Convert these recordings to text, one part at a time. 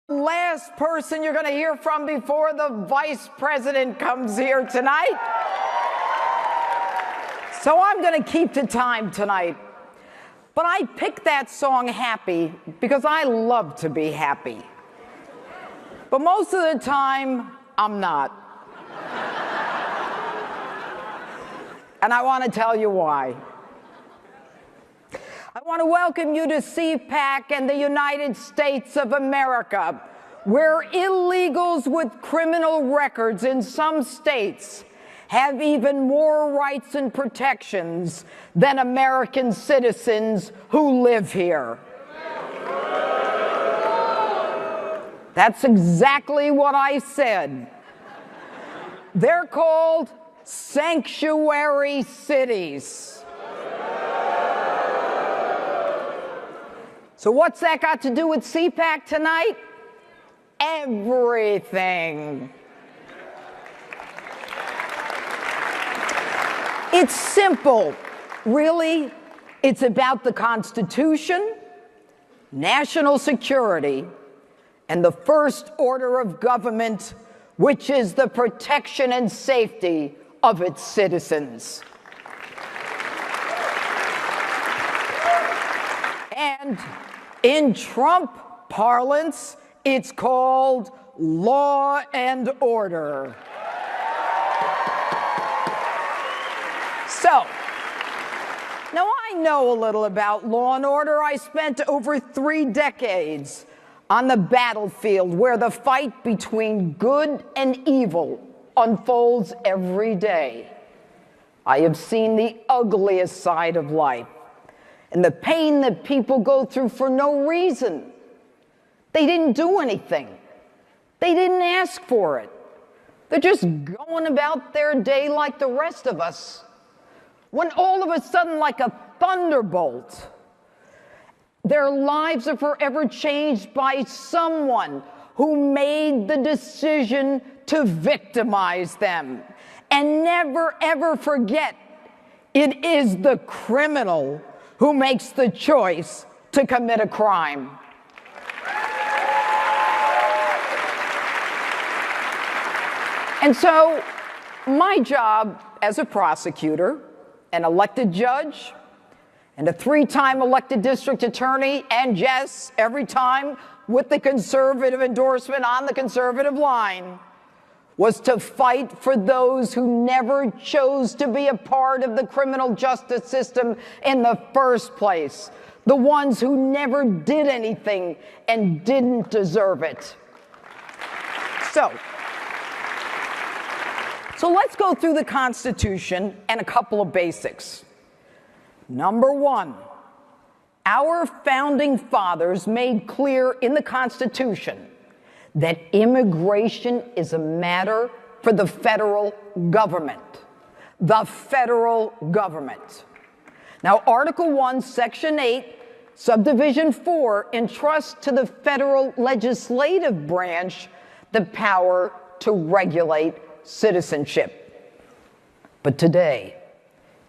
Last person you're going to hear from before the vice president comes here tonight. So I'm going to keep to time tonight. But I picked that song Happy because I love to be happy. But most of the time, I'm not. And I want to tell you why. I want to welcome you to Cpac and the United States of America, where illegals with criminal records in some states have even more rights and protections than American citizens who live here. That's exactly what I said. They're called sanctuary cities. So what's that got to do with Cpac tonight? Everything. It's simple. Really, it's about the Constitution, national security, and the first order of government, which is the protection and safety of its citizens. And in Trump parlance, it's called law and order. So, now I know a little about law and order. I spent over 3 decades on the battlefield where the fight between good and evil unfolds every day. I have seen the ugliest side of life and the pain that people go through for no reason. They didn't do anything. They didn't ask for it. They're just going about their day like the rest of us. When all of a sudden, like a thunderbolt, their lives are forever changed by someone who made the decision to victimize them. And never, ever forget, it is the criminal who makes the choice to commit a crime. And so, my job as a prosecutor, an elected judge, and a 3-time elected district attorney, and yes, every time with the conservative endorsement on the conservative line, was to fight for those who never chose to be a part of the criminal justice system in the first place, the ones who never did anything and didn't deserve it. So let's go through the Constitution and a couple of basics. Number 1, our founding fathers made clear in the Constitution that immigration is a matter for the federal government. The federal government. Now, Article 1, Section 8, Subdivision 4 entrusts to the federal legislative branch the power to regulate citizenship. But today,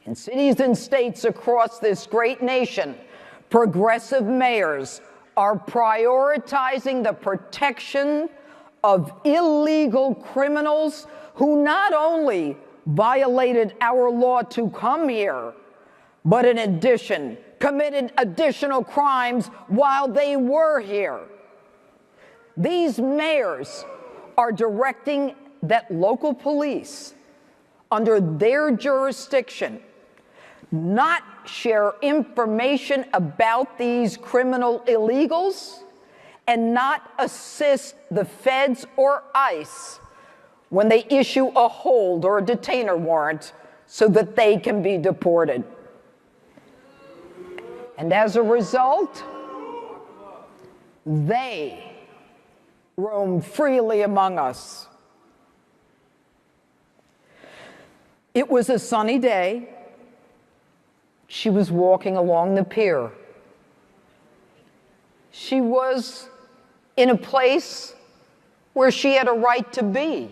in cities and states across this great nation, progressive mayors are prioritizing the protection of illegal criminals who not only violated our law to come here, but in addition, committed additional crimes while they were here. These mayors are directing that local police, under their jurisdiction, not share information about these criminal illegals and not assist the feds or ICE when they issue a hold or a detainer warrant so that they can be deported. And as a result, they roam freely among us. It was a sunny day. She was walking along the pier. She was in a place where she had a right to be,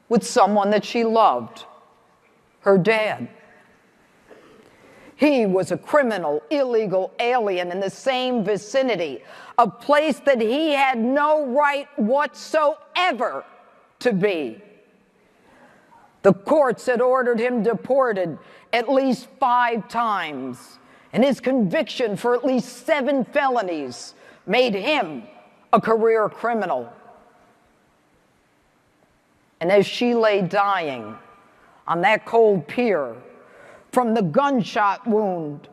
with someone that she loved, her dad. He was a criminal, illegal alien in the same vicinity, a place that he had no right whatsoever to be. The courts had ordered him deported at least 5 times, and his conviction for at least 7 felonies made him a career criminal. And as she lay dying on that cold pier from the gunshot wound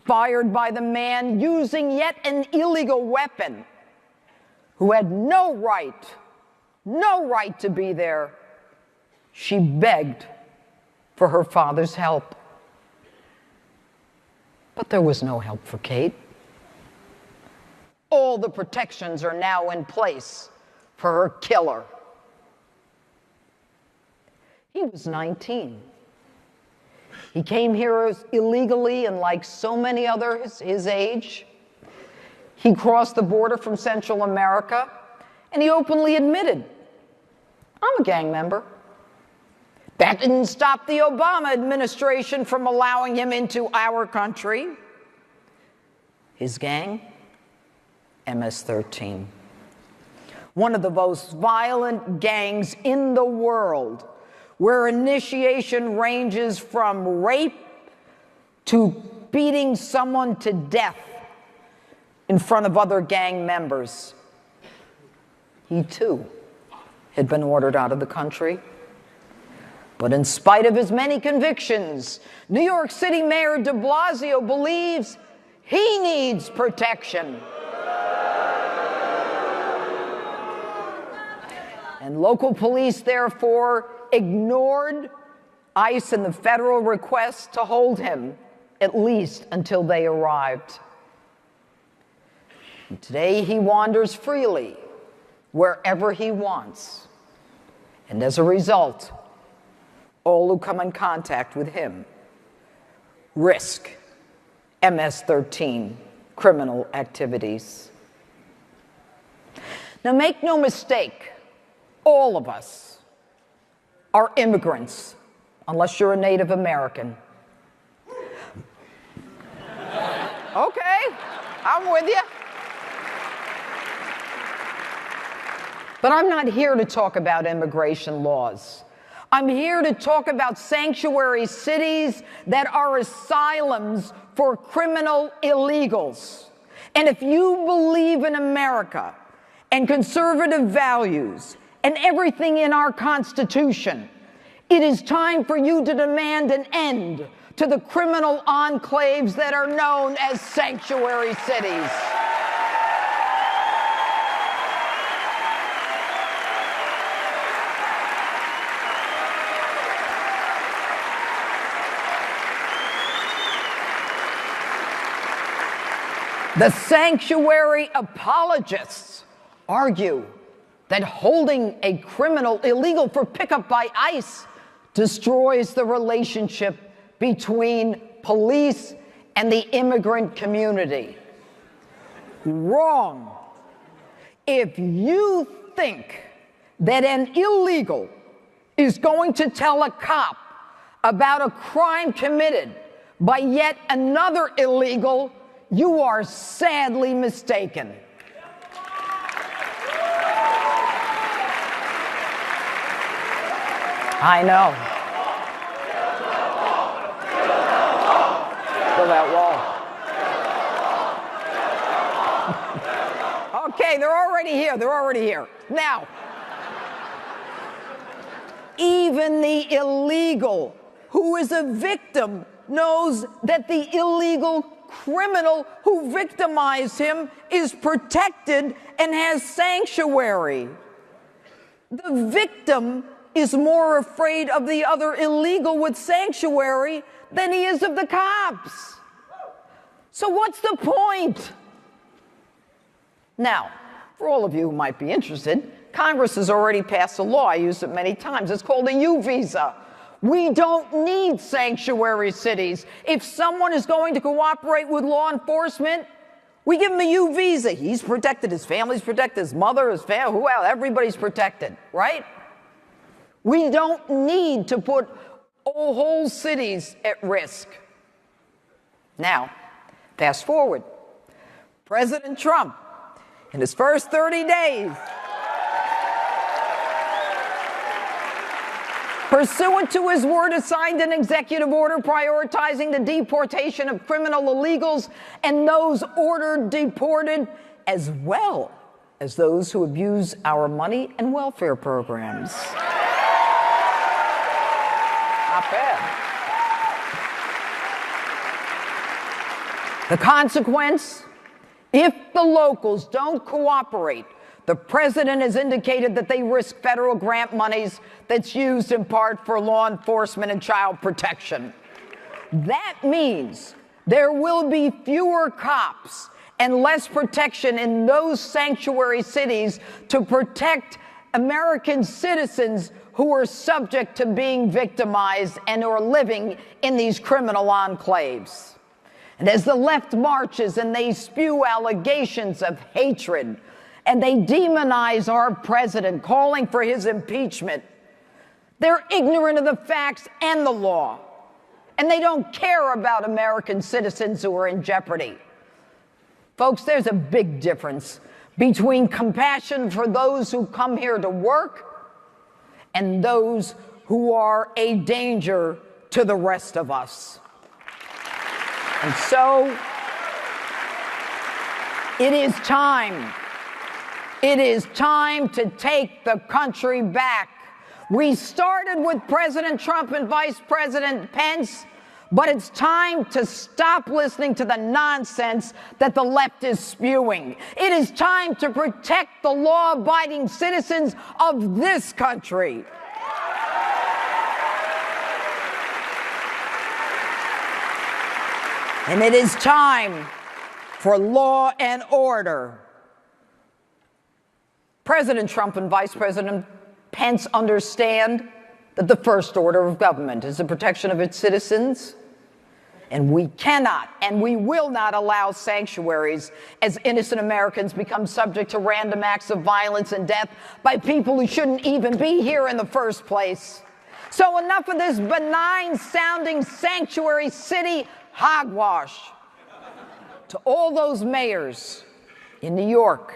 fired by the man using yet an illegal weapon, who had no right to be there, she begged for her father's help. But there was no help for Kate. All the protections are now in place for her killer. He was 19. He came here illegally, and like so many others his age, he crossed the border from Central America, and he openly admitted, "I'm a gang member." That didn't stop the Obama administration from allowing him into our country. His gang, MS-13. One of the most violent gangs in the world, where initiation ranges from rape to beating someone to death in front of other gang members. He too had been ordered out of the country. But in spite of his many convictions, New York City Mayor de Blasio believes he needs protection. And local police, therefore, ignored ICE and the federal request to hold him, at least until they arrived. And today he wanders freely wherever he wants. And as a result, all who come in contact with him risk MS-13 criminal activities. Now, make no mistake, all of us are immigrants, unless you're a Native American. Okay, I'm with you. But I'm not here to talk about immigration laws. I'm here to talk about sanctuary cities that are asylums for criminal illegals. And if you believe in America and conservative values and everything in our Constitution, it is time for you to demand an end to the criminal enclaves that are known as sanctuary cities. The sanctuary apologists argue that holding a criminal illegal for pickup by ICE destroys the relationship between police and the immigrant community. Wrong. If you think that an illegal is going to tell a cop about a crime committed by yet another illegal, you are sadly mistaken. I know. Build that wall. Okay, they're already here. They're already here. Now, even the illegal who is a victim knows that the illegal criminal who victimized him is protected and has sanctuary. The victim is more afraid of the other illegal with sanctuary than he is of the cops. So what's the point? Now, for all of you who might be interested, Congress has already passed a law. I used it many times. It's called a U visa. We don't need sanctuary cities. If someone is going to cooperate with law enforcement, we give him a U visa. He's protected, his family's protected, his mother, his family, who else? Everybody's protected, right? We don't need to put whole cities at risk. Now, fast forward. President Trump, in his first 30 days, pursuant to his word, signed an executive order prioritizing the deportation of criminal illegals and those ordered deported, as well as those who abuse our money and welfare programs. Not bad. The consequence? If the locals don't cooperate, the president has indicated that they risk federal grant monies that's used in part for law enforcement and child protection. That means there will be fewer cops and less protection in those sanctuary cities to protect American citizens who are subject to being victimized and are living in these criminal enclaves. And as the left marches and they spew allegations of hatred and they demonize our president, calling for his impeachment, they're ignorant of the facts and the law. And they don't care about American citizens who are in jeopardy. Folks, there's a big difference between compassion for those who come here to work and those who are a danger to the rest of us. And so, it is time. It is time to take the country back. We started with President Trump and Vice President Pence, but it's time to stop listening to the nonsense that the left is spewing. It is time to protect the law-abiding citizens of this country. And it is time for law and order. President Trump and Vice President Pence understand that the first order of government is the protection of its citizens, and we cannot and we will not allow sanctuaries as innocent Americans become subject to random acts of violence and death by people who shouldn't even be here in the first place. So enough of this benign-sounding sanctuary city hogwash. To all those mayors in New York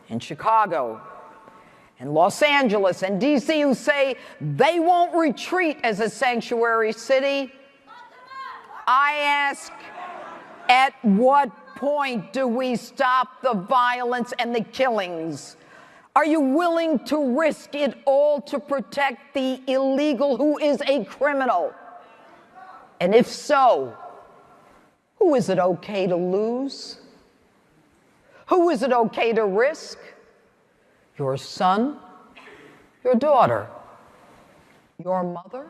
and Chicago and Los Angeles and D.C. who say they won't retreat as a sanctuary city, I ask, at what point do we stop the violence and the killings? Are you willing to risk it all to protect the illegal who is a criminal? And if so, who is it okay to lose? Who is it okay to risk? Your son? Your daughter? Your mother?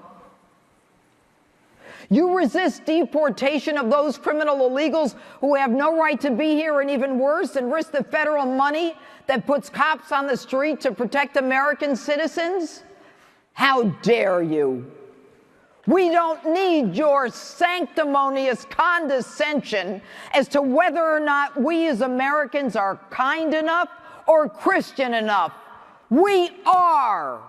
You resist deportation of those criminal illegals who have no right to be here, and even worse, and risk the federal money that puts cops on the street to protect American citizens? How dare you? We don't need your sanctimonious condescension as to whether or not we as Americans are kind enough or Christian enough. We are.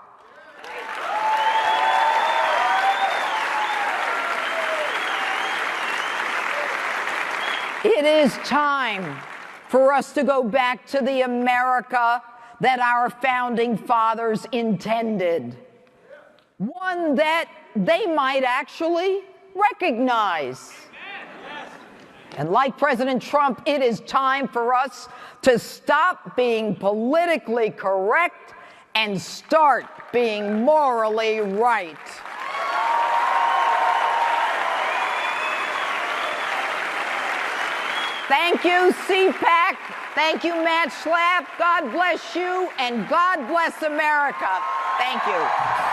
It is time for us to go back to the America that our founding fathers intended. One that they might actually recognize. And like President Trump, it is time for us to stop being politically correct and start being morally right. Thank you, Cpac. Thank you, Matt Schlapp. God bless you, and God bless America. Thank you.